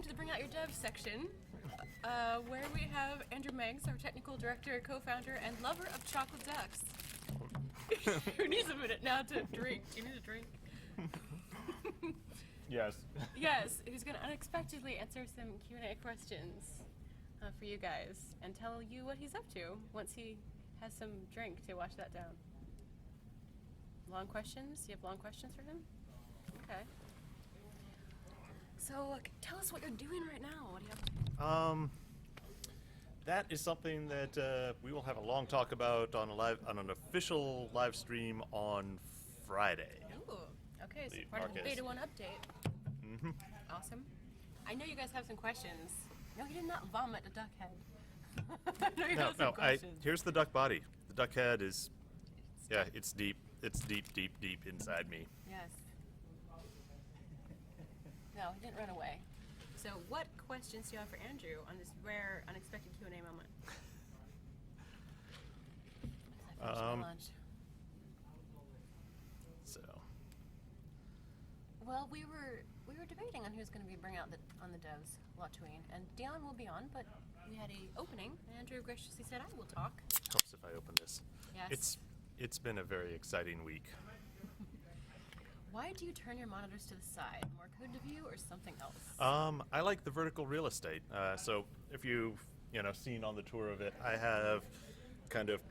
to the Bring Out Your Dev section, where we have Andrew Meggs, our technical director, co-founder, and lover of chocolate ducks. Who needs a minute now to drink? Do you need a drink? Yes. Yes, who's going to unexpectedly answer some Q&A questions for you guys and tell you what he's up to once he has some drink to wash that down. Long questions? You have long questions for him? Okay. So tell us what you're doing right now. What do you have? That is something that we will have a long talk about on an official live stream on Friday. Ooh, okay, so part of the Beta 1 update. Mm-hmm. Awesome. I know you guys have some questions. No, you did not vomit a duck head. I know you have some questions. Here's the duck body. The duck head is, it's deep. It's deep, deep, deep inside me. Yes. No, he didn't run away. So what questions do you have for Andrew on this rare, unexpected Q&A moment? As I finish my lunch. So. Well, we were debating on who's going to be bring out on the devs Lotween, and Dion will be on, but we had a opening, and Andrew graciously said, "I will talk." Helps if I open this. Yes. It's been a very exciting week. Why do you turn your monitors to the side? More code to view or something else? I like the vertical real estate. So if you've seen on the tour of it, I have kind of,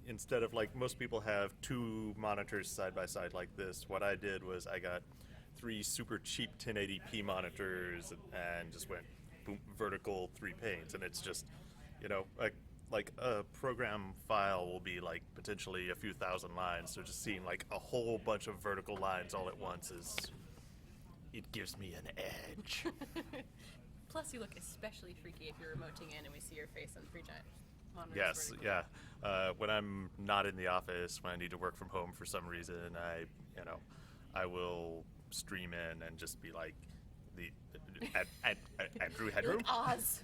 instead of like most people have two monitors side by side like this, what I did was I got 3 super cheap 1080p monitors and just went boom, vertical 3 panes, and it's just, like a program file will be like potentially a few thousand lines, so just seeing like a whole bunch of vertical lines all at once it gives me an edge. Plus you look especially freaky if you're remoting in and we see your face on 3 giant monitors. Yes, vertically. yeah. When I'm not in the office, when I need to work from home for some reason, I will stream in and just be like Andrew Headroom. Like Oz.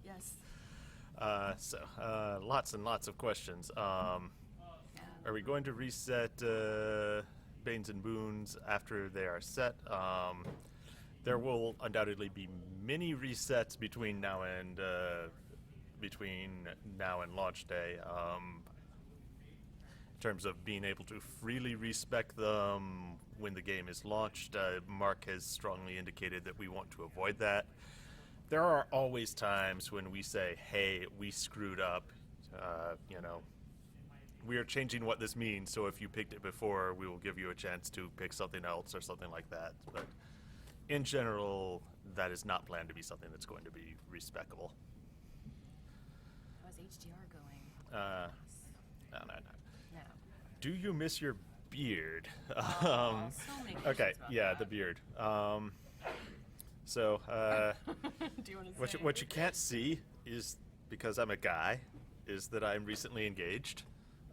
Yes. Lots and lots of questions. Are we going to reset Banes and Boons after they are set? There will undoubtedly be many resets between now and launch day. In terms of being able to freely respec them when the game is launched, Mark has strongly indicated that we want to avoid that. There are always times when we say, hey, we screwed up, we are changing what this means, so if you picked it before, we will give you a chance to pick something else or something like that. But in general, that is not planned to be something that's going to be respecable. How's HDR going? No. No. Do you miss your beard? So many questions okay, about yeah, that. the beard. Do you want to say what you can't see is, because I'm a guy, is that I'm recently engaged.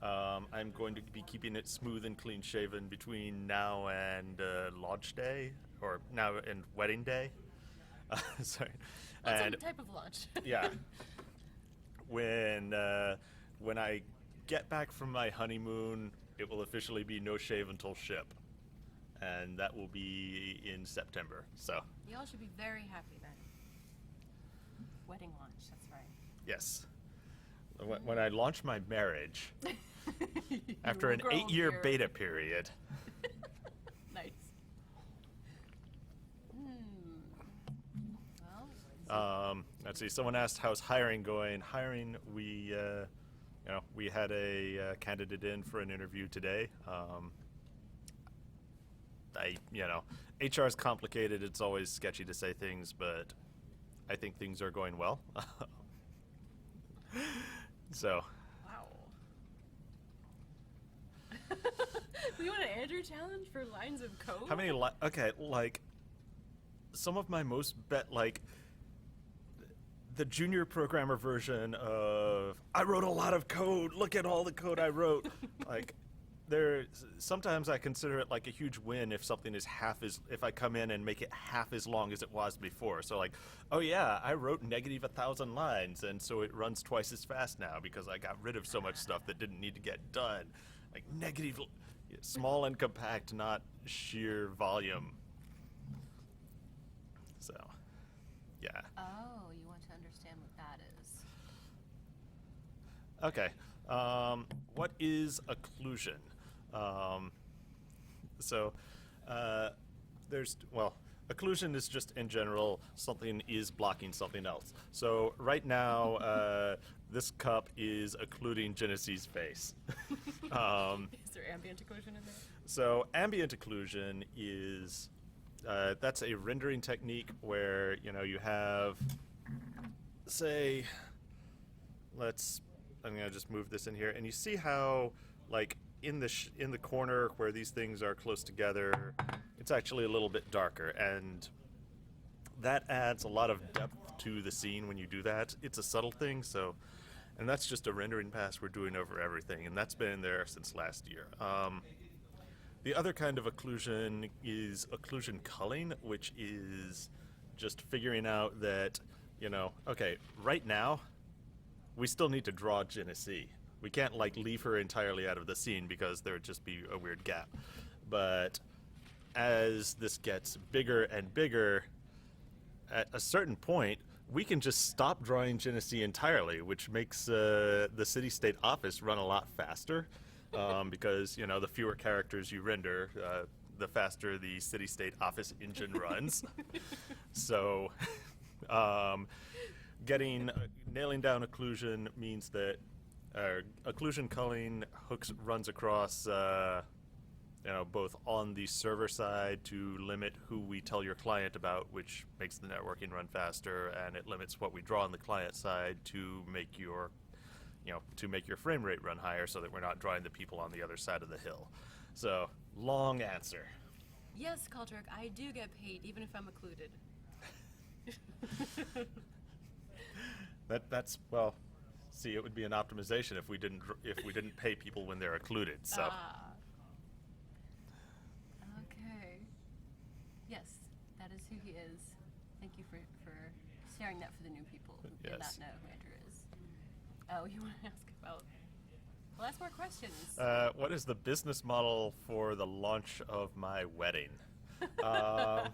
I'm going to be keeping it smooth and clean shaven between now and launch day, or now and wedding day. Sorry. What's And the type of launch? yeah, when I get back from my honeymoon, it will officially be no shave until ship, and that will be in September. So. Y'all should be very happy then. Wedding launch, that's right. Yes. When I launch my marriage, after an grow 8-year beard. beta period. Nice. Well, Let's see. Someone asked, "How's hiring going?" Hiring, we had a candidate in for an interview today. HR is complicated. It's always sketchy to say things, but I think things are going well. So. wow. We want an Andrew challenge for lines of code? How many? Some of my most the junior programmer version of I wrote a lot of code. Look at all the code I wrote. Sometimes I consider it like a huge win if something is if I come in and make it half as long as it was before. So like, oh yeah, I wrote negative 1,000 lines, and so it runs twice as fast now because I got rid of so much stuff that didn't need to get done. Like negative, small and compact, not sheer volume. So, yeah. Oh, you want to understand what that is. Okay. What is occlusion? So, occlusion is just in general something is blocking something else. So right now, this cup is occluding Genesee's face. Is there ambient occlusion in there? So ambient occlusion is that's a rendering technique where you have, say, I'm gonna just move this in here, and you see how like in the corner where these things are close together, it's actually a little bit darker, and that adds a lot of depth to the scene when you do that. It's a subtle thing, and that's just a rendering pass we're doing over everything, and that's been there since last year. The other kind of occlusion is occlusion culling, which is just figuring out that, okay, right now, we still need to draw Genesee. We can't leave her entirely out of the scene because there would just be a weird gap. But as this gets bigger and bigger, at a certain point, we can just stop drawing Genesee entirely, which makes the city-state office run a lot faster because, the fewer characters you render, the faster the city-state office engine runs. So nailing down occlusion means that occlusion culling runs across both on the server side to limit who we tell your client about, which makes the networking run faster, and it limits what we draw on the client side to make your frame rate run higher, so that we're not drawing the people on the other side of the hill. So, long answer. Yes, Caldric, I do get paid even if I'm occluded. That's see, it would be an optimization if we didn't pay people when they're occluded. So. Okay. Yes, that is who he is. Thank you for sharing that for the new people who did not know who Andrew is. Oh, you want to ask about? Well, ask more questions. What is the business model for the launch of my wedding? The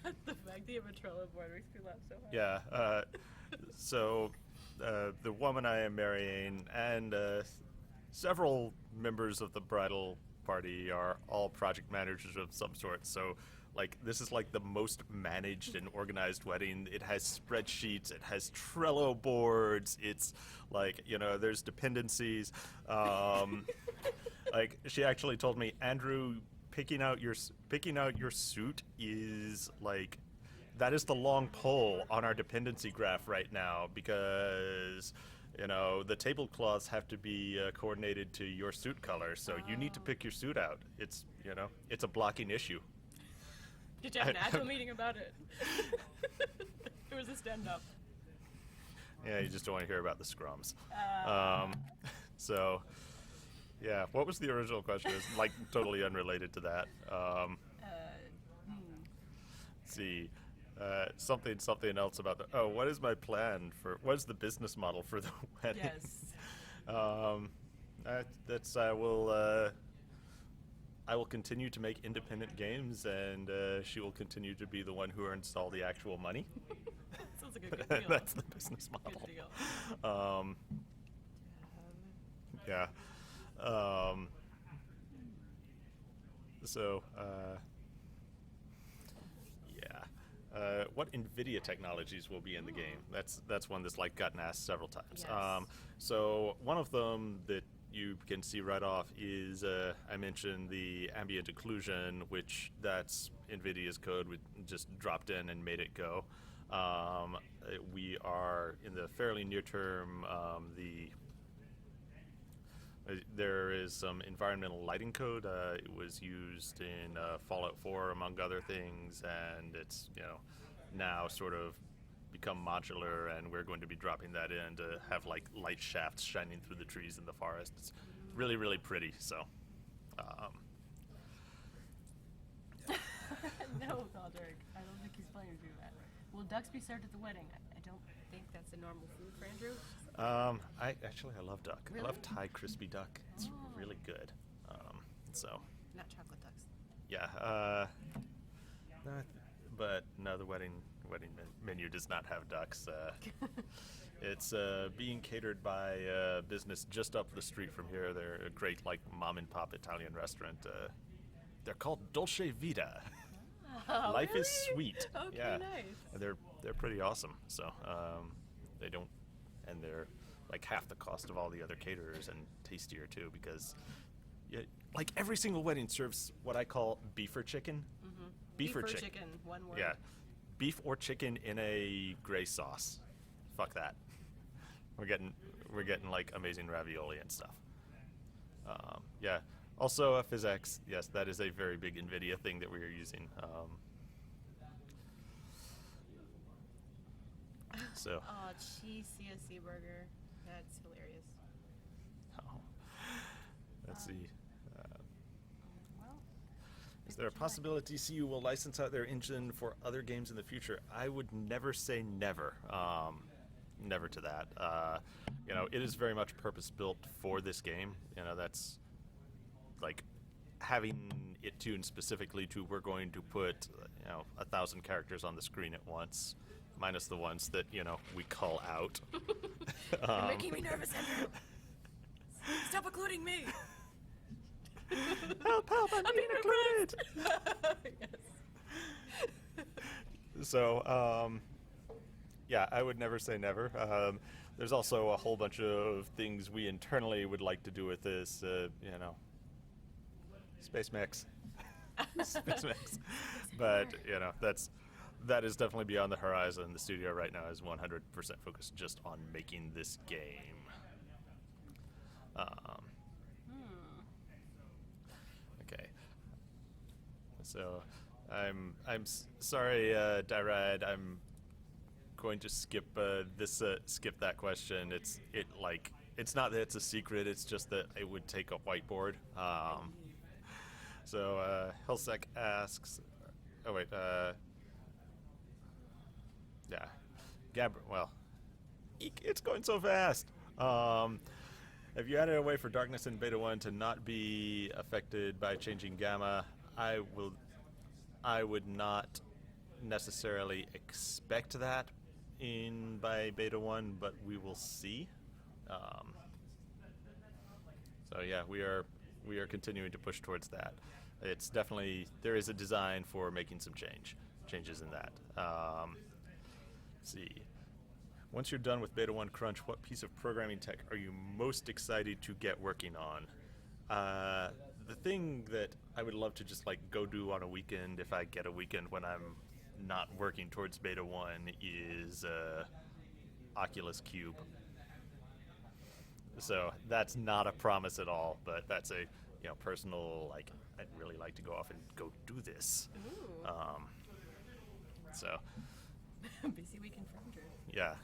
fact that you have a Trello board makes me laugh so hard. Yeah. So the woman I am marrying and several members of the bridal party are all project managers of some sort. So, this is the most managed and organized wedding. It has spreadsheets. It has Trello boards. It's there's dependencies. She actually told me, Andrew, picking out your suit is that is the long pole on our dependency graph right now, because the tablecloths have to be coordinated to your suit color, so you need to pick your suit out. It's it's a blocking issue. Did you have an agile meeting about it? It was a stand-up. Yeah, you just don't want to hear about the scrums. So, yeah, what was the original question? It's totally unrelated to that. Let's see. Something else about what is my plan what is the business model for the wedding? Yes. I will continue to make independent games, and she will continue to be the one who earns all the actual money. Sounds like a good deal. That's the business model. Good deal. Yeah. So, what NVIDIA technologies will be in the game? That's one that's gotten asked several times. Yes. So one of them that you can see right off is I mentioned the ambient occlusion, which that's NVIDIA's code. We just dropped in and made it go. We are in the fairly near term. There is some environmental lighting code. It was used in Fallout 4, among other things, and it's now sort of become modular, and we're going to be dropping that in to have light shafts shining through the trees in the forest. It's really, really pretty. So, No, Caldric, I don't think he's planning to do that. Will ducks be served at the wedding? I don't think that's a normal food for Andrew. I love duck. Really? I love Thai crispy duck. It's really good. So. Not chocolate ducks. Yeah. But no, the wedding menu does not have ducks. It's being catered by a business just up the street from here. They're a great, like, mom and pop Italian restaurant. They're called Dolce Vita. Oh, Life really? is sweet. Okay, Yeah, nice. and they're pretty awesome. So they don't, and they're like half the cost of all the other caterers and tastier too, because like every single wedding serves what I call beef or chicken. Mm-hmm. Beef or chicken. One word. Yeah, beef or chicken in a gray sauce. Fuck that. We're getting like amazing ravioli and stuff. Yeah. Also, PhysX. Yes, that is a very big NVIDIA thing that we are using. So. Oh, cheese CSC burger. That's hilarious. Oh. Let's see. Well, Is there a possibility CU will license out their engine for other games in the future? I would never say never. Never to that. You know, it is very much purpose-built for this game. You know, that's like having it tuned specifically to we're going to put 1,000 characters on the screen at once, minus the ones that we call out. You're making me nervous, Andrew. Stop including me. Help! I'm being included. Yes. So, yeah, I would never say never. There's also a whole bunch of things we internally would like to do with this. Space mix. Space mix. But that is definitely beyond the horizon. The studio right now is 100% focused just on making this game. Okay. So, I'm sorry, Dyrad. I'm going to skip skip that question. It's not that it's a secret. It's just that it would take a whiteboard. So Helsec asks. Oh wait. Yeah. Well, it's going so fast. Have you added a way for Darkness in Beta 1 to not be affected by changing gamma? I would not necessarily expect that by Beta 1, but we will see. So yeah, we are continuing to push towards that. It's definitely, there is a design for making some changes in that. Let's see. Once you're done with Beta 1 Crunch, what piece of programming tech are you most excited to get working on? The thing that I would love to just like go do on a weekend, if I get a weekend when I'm not working towards Beta 1, is Oculus Cube. So that's not a promise at all, but that's a personal, like, I'd really like to go off and go do this. Ooh. So Busy weekend for Andrew. yeah.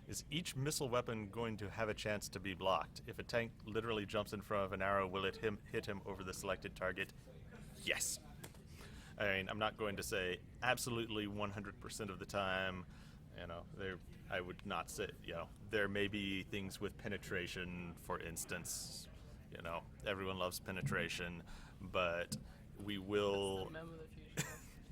Is each missile weapon going to have a chance to be blocked? If a tank literally jumps in front of an arrow, will it hit him over the selected target? Yes. I mean, I'm not going to say absolutely 100% of the time. I would not say, there may be things with penetration, for instance. Everyone loves penetration, but we will. That's the meme of the future.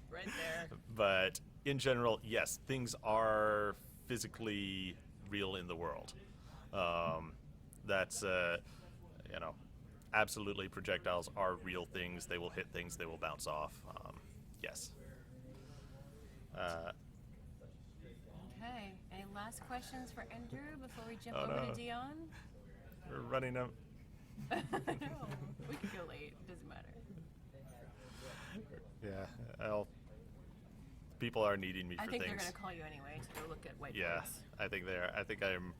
Right there. But in general, yes, things are physically real in the world. That's absolutely, projectiles are real things. They will hit things. They will bounce off. Yes. Okay. Any last questions for Andrew before we jump Oh, over no. to Dion? We're running up. No, we could go late. It doesn't matter. Yeah. People are needing me for I think things. they're going to call you anyway to go look at whiteboards. Yeah, I think they are. I think I'm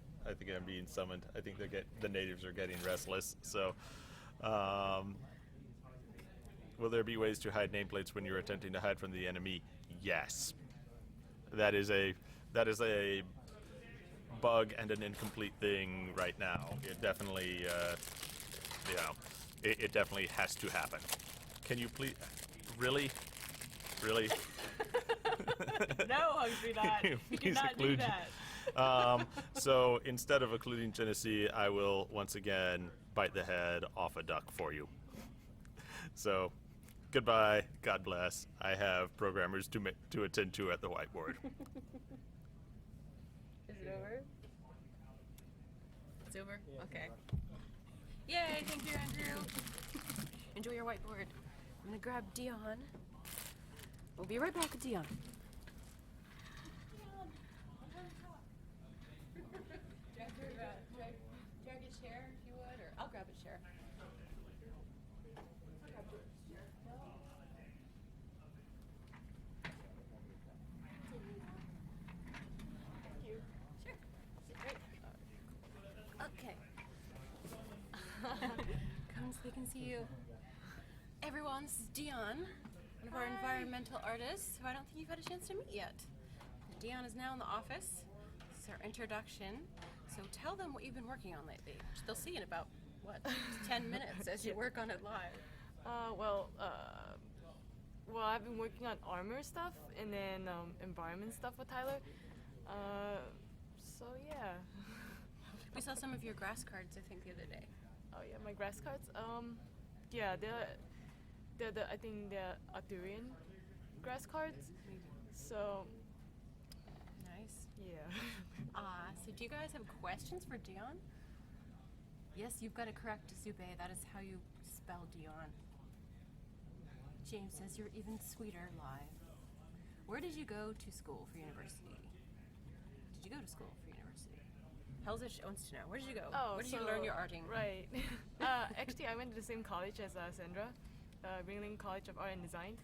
being summoned. I think the natives are getting restless. So, will there be ways to hide nameplates when you're attempting to hide from the enemy? Yes. That is a bug and an incomplete thing right now. It definitely, it definitely has to happen. Can you please, really? No, Hugsy, not. You Please cannot do include- that. So instead of occluding Genesee, I will once again bite the head off a duck for you. So Goodbye. God bless. I have programmers to attend to at the whiteboard. Is it over? It's over? Okay. Yay, thank you, Andrew. Enjoy your whiteboard. I'm gonna grab Dion. We'll be right back with Dion. Drag a chair if you would, or I'll grab a chair. Sure. Sit right. Okay. Come so they can see you. Everyone, this is Dion, one of our environmental artists who I don't think you've had a chance to meet yet. Dion is now in the office. This is our introduction. So tell them what you've been working on lately. They'll see in about, what, 10 minutes as you work on it live. Well, I've been working on armor stuff and then environment stuff with Tyler. So yeah. We saw some of your grass cards, I think, the other day. Oh yeah, my grass cards. Yeah, they're I think they're Arthurian grass cards. So Nice. yeah. So do you guys have questions for Dion? Yes, you've got it correct, Zube. That is how you spell Dion. James says you're even sweeter live. Where did you go to school for university? Did you go to school for university? Helzish wants to know. Where did you go? Oh, Where did you learn your arting? Right. Actually, I went to the same college as Sandra, Ringling College of Art and Design.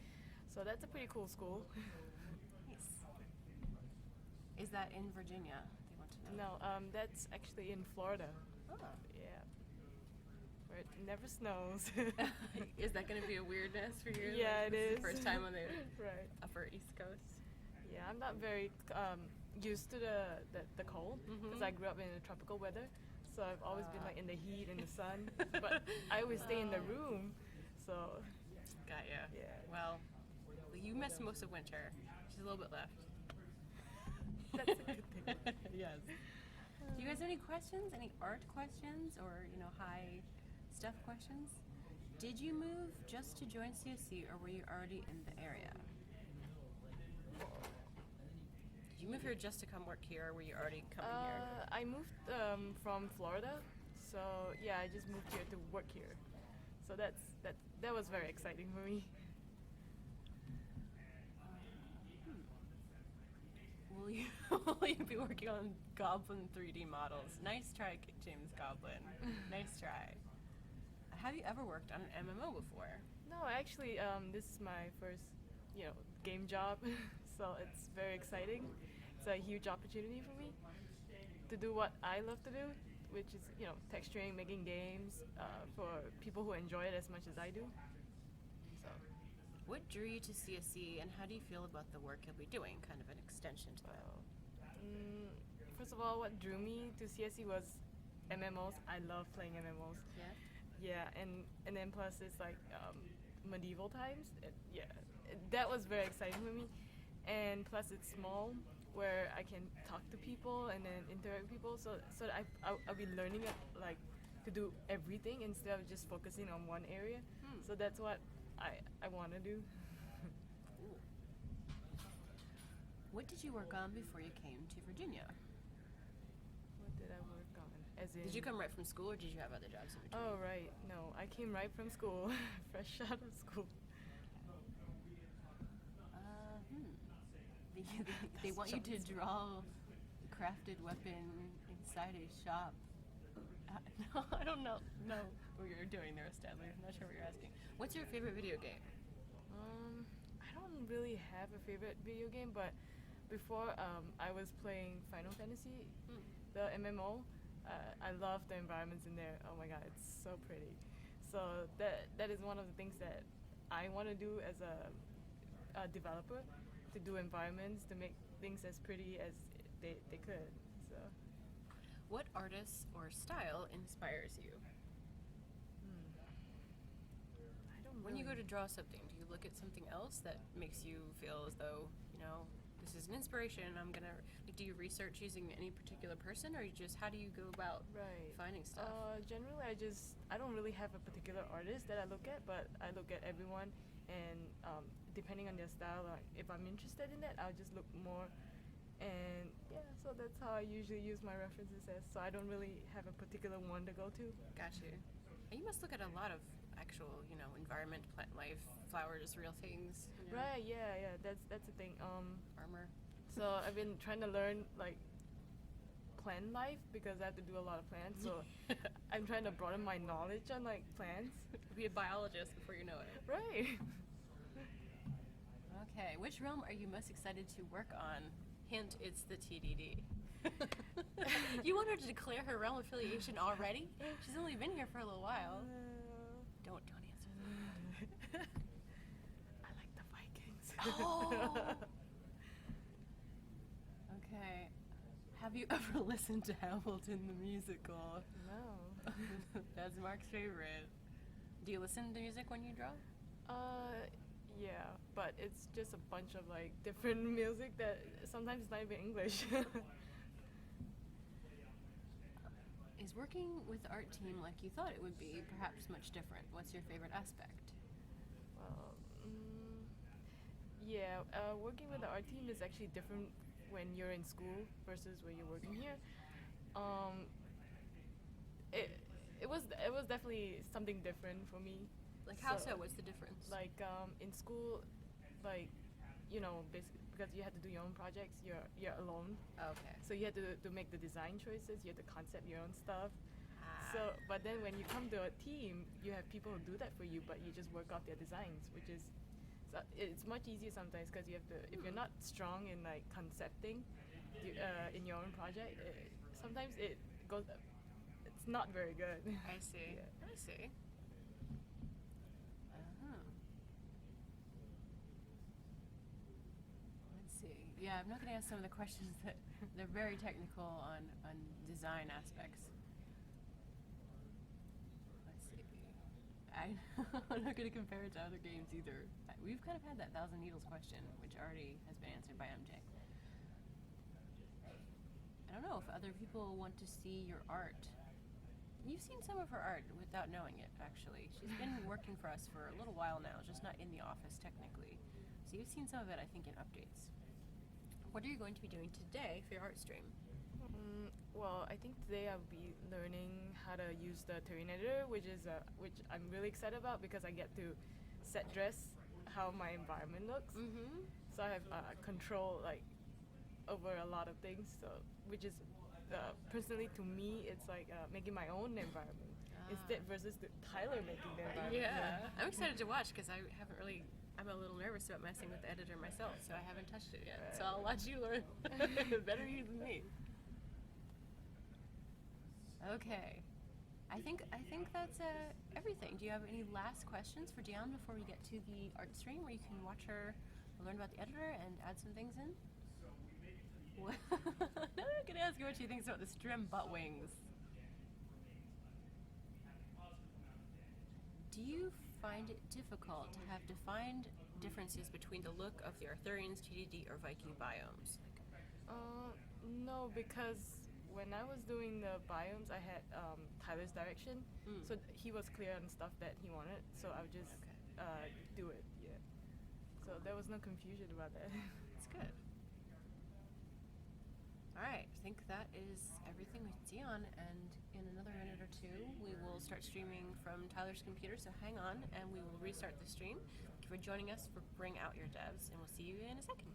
So that's a pretty cool school. Nice. Is that in Virginia? They want to know. No, that's actually in Florida. Oh. Yeah. Where it never snows. Is that going to be a weirdness for you? Yeah, it This is. the first time on the Right. upper East Coast. Yeah, I'm not very used to the cold because I grew up in the tropical weather. So I've always been like in the heat and the sun. But I always stay in the room. So Got ya. yeah. Well, you missed most of winter. Just a little bit left. That's a good thing. Yes. Do you guys have any questions? Any art questions or, high stuff questions? Did you move just to join CSC or were you already in the area? Did you move here just to come work here or were you already coming here? I moved from Florida. So yeah, I just moved here to work here. So that was very exciting for me. Will you be working on Goblin 3D models? Nice try, James Goblin. Nice try. Have you ever worked on an MMO before? No, actually, this is my first, game job. So it's very exciting. It's a huge opportunity for me to do what I love to do, which is, texturing, making games for people who enjoy it as much as I do. So. What drew you to CSC and how do you feel about the work you'll be doing? Kind of an extension to that. First of all, what drew me to CSC was MMOs. I love playing MMOs. Yeah? Yeah, and then plus it's like medieval times. That was very exciting for me. And plus it's small, where I can talk to people and then interact with people. So that I'll be learning like to do everything instead of just focusing on one area. So that's what I want to do. Cool. What did you work on before you came to Virginia? What did I work on? As in, Did you come right from school or did you have other jobs in between? Oh right, no, I came right from school, fresh out of school. They want you to draw a crafted weapon inside a shop. No, I don't know what you're doing there, Stanley. I'm not sure what you're asking. What's your favorite video game? I don't really have a favorite video game, but before I was playing Final Fantasy, the MMO. I love the environments in there. Oh my god, it's so pretty. So that is one of the things that I want to do as a developer, to do environments, to make things as pretty as they could. So. What artist or style inspires you? I don't When you go really- to draw something, do you look at something else that makes you feel as though, this is an inspiration, do you research using any particular person, or how do you go about Right. finding stuff? Generally, I don't really have a particular artist that I look at, but I look at everyone and depending on their style, like if I'm interested in it, I'll just look more. And yeah, so that's how I usually use my references as. So I don't really have a particular one to go to. Got you. And you must look at a lot of actual, environment, plant life, flowers, real things. Right? Yeah. That's the thing. Armor. So I've been trying to learn like plant life because I have to do a lot of plants. So I'm trying to broaden my knowledge on like plants. Be a biologist before you know it. Right. Okay, which realm are you most excited to work on? Hint, it's the TDD. You want her to declare her realm affiliation already? She's only been here for a little while. Don't answer that. I like the Vikings. Oh. Okay. Have you ever listened to Hamilton the musical? No. That's Mark's favorite. Do you listen to music when you draw? Yeah, but it's just a bunch of like different music that sometimes it's not even English. Is working with the art team like you thought it would be, perhaps much different? What's your favorite aspect? Well, working with the art team is actually different when you're in school versus when you're working here. It was definitely something different for me. Like how so? What's the difference? Like in school, like basically because you had to do your own projects, you're alone. Okay. So you had to make the design choices. You had to concept your own stuff. So, but then when you come to a team, you have people who do that for you, but you just work off their designs, which is it's much easier sometimes because you have to. If you're not strong in like concepting in your own project, sometimes it goes. It's not very good. I see. Yeah. I see. Let's see. Yeah, I'm not going to ask some of the questions that they're very technical on design aspects. Let's see. I'm not going to compare it to other games either. We've kind of had that Thousand Needles question, which already has been answered by MJ. I don't know if other people want to see your art. You've seen some of her art without knowing it, actually. She's been working for us for a little while now, just not in the office technically. So you've seen some of it, I think, in updates. What are you going to be doing today for your art stream? Well, I think today I'll be learning how to use the terrain editor, which I'm really excited about because I get to set dress how my environment looks. Mm-hmm. So I have control like over a lot of things. So which is personally to me, it's like making my own environment instead versus Tyler making the environment. Yeah, I'm excited to watch because I haven't really. I'm a little nervous about messing with the editor myself, so I haven't touched it yet. So I'll let you learn better you than me. Okay, I think that's everything. Do you have any last questions for Dionne before we get to the art stream, where you can watch her learn about the editor and add some things in? I'm gonna ask you what she thinks about the Strim butt wings. Do you find it difficult to have defined differences between the look of the Arthurians, TDD, or Viking biomes? No, because when I was doing the biomes, I had Tyler's direction, so he was clear on stuff that he wanted. So I would just do it. Yeah. So there was no confusion about that. That's good. All right, I think that is everything with Dion, and in another minute or two, we will start streaming from Tyler's computer, so hang on, and we will restart the stream. Thank you for joining us for Bring Out Your Devs, and we'll see you in a second.